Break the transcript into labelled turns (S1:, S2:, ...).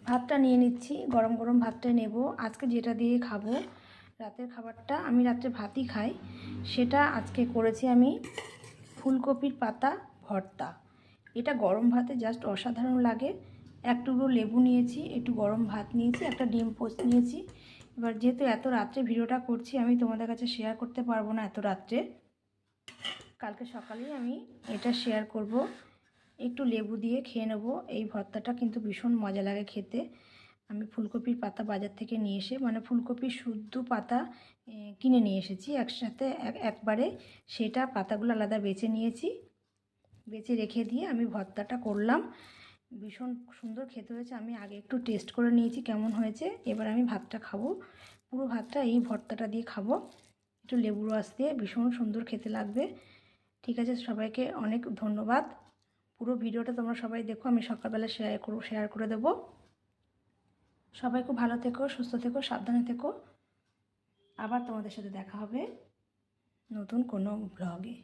S1: ভাতটা নিয়ে নিচ্ছি, গরম গরম ভাতটাই নেব। আজকে যেটা দিয়ে খাবো রাতের খাবারটা, আমি রাত্রে ভাতই খাই, সেটা আজকে করেছি আমি ফুলকপির পাতা ভর্তা। এটা গরম ভাতে জাস্ট অসাধারণ লাগে। এক টুকরো লেবু নিয়েছি, একটু গরম ভাত নিয়েছি, একটা ডিম পোস্ট নিয়েছি। এবার যেহেতু এত রাত্রে ভিডিওটা করছি, আমি তোমাদের কাছে শেয়ার করতে পারবো না এত রাত্রে, কালকে সকালেই আমি এটা শেয়ার করব। একটু লেবু দিয়ে খেয়ে নেব। এই ভর্তাটা কিন্তু ভীষণ মজা লাগে খেতে। আমি ফুলকপির পাতা বাজার থেকে নিয়ে এসে, মানে ফুলকপির শুদ্ধ পাতা কিনে নিয়ে এসেছি একসাথে একবারে, সেটা পাতাগুলো আলাদা বেছে নিয়েছি, বেছে রেখে দিয়ে আমি ভর্তাটা করলাম। ভীষণ সুন্দর খেতে হয়েছে। আমি আগে একটু টেস্ট করে নিয়েছি কেমন হয়েছে। এবার আমি ভাতটা খাবো, পুরো ভাতটা এই ভর্তাটা দিয়ে খাবো, একটু লেবু রস দিয়ে। ভীষণ সুন্দর খেতে লাগবে। ঠিক আছে, সবাইকে অনেক ধন্যবাদ। পুরো ভিডিওটা তোমরা সবাই দেখো, আমি সকালবেলা শেয়ার করে দেবো। সবাই খুব ভালো থেকো, সুস্থ থেকো, সাবধানে থেকো। আবার তোমাদের সাথে দেখা হবে নতুন কোনো ব্লগে।